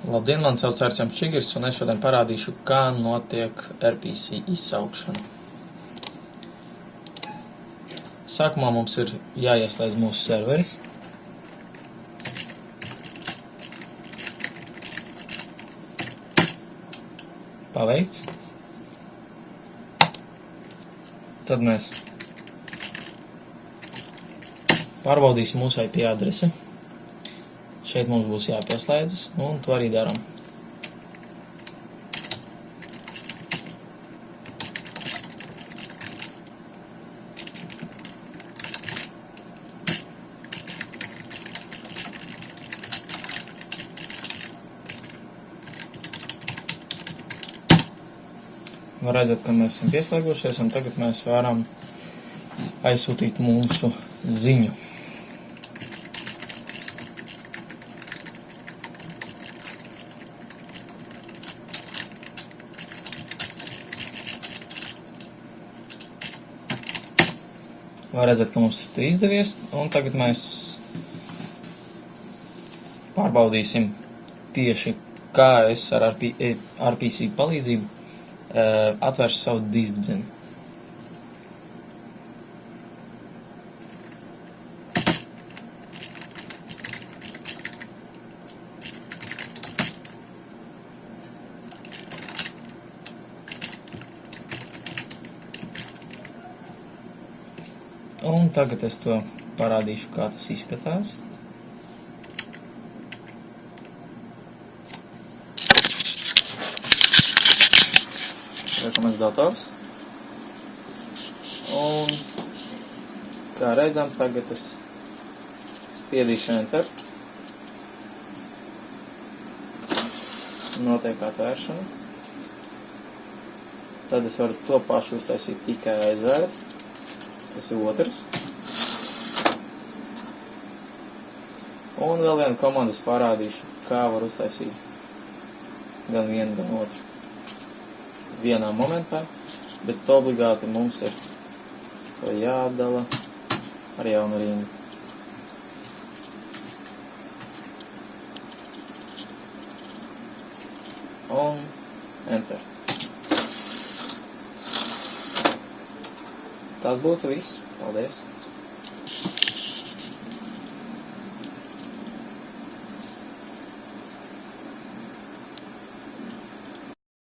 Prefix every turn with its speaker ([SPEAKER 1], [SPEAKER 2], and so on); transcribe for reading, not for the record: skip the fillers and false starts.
[SPEAKER 1] Labdien, man sauc Arčams Čigirs, un es šodien parādīšu, kā notiek RPC izsaukšana. Sākumā mums ir jāieslēdz mūsu serveris. Paveikts. Tad mēs pārbaudīsim mūsu IP adresi. Šeit mums būs jāpieslēdzas, un to arī darām. Var redzēt, ka mēs esam pieslēgušies, un tagad mēs varam aizsūtīt mūsu ziņu. Var redzēt, ka mums ir izdevies, un tagad mēs pārbaudīsim tieši, kā es ar RPC palīdzību atvēršu savu diskdzi. Un tagad es to parādīšu, kā tas izskatās. Rekomends dators. Un, kā redzam, tagad es spiedīšu Enter. Notiek atvēršana. Tad es varu to pašu uztaisīt tikai aizvērt. Tas ir otrs. Un vēl vienu komandu es parādīšu, kā var uztaisīt gan vienu, gan otru vienā momentā, bet obligāti mums ir to jāatdala ar jaunu rindu. Un Enter. Tas būtu viss. Paldies!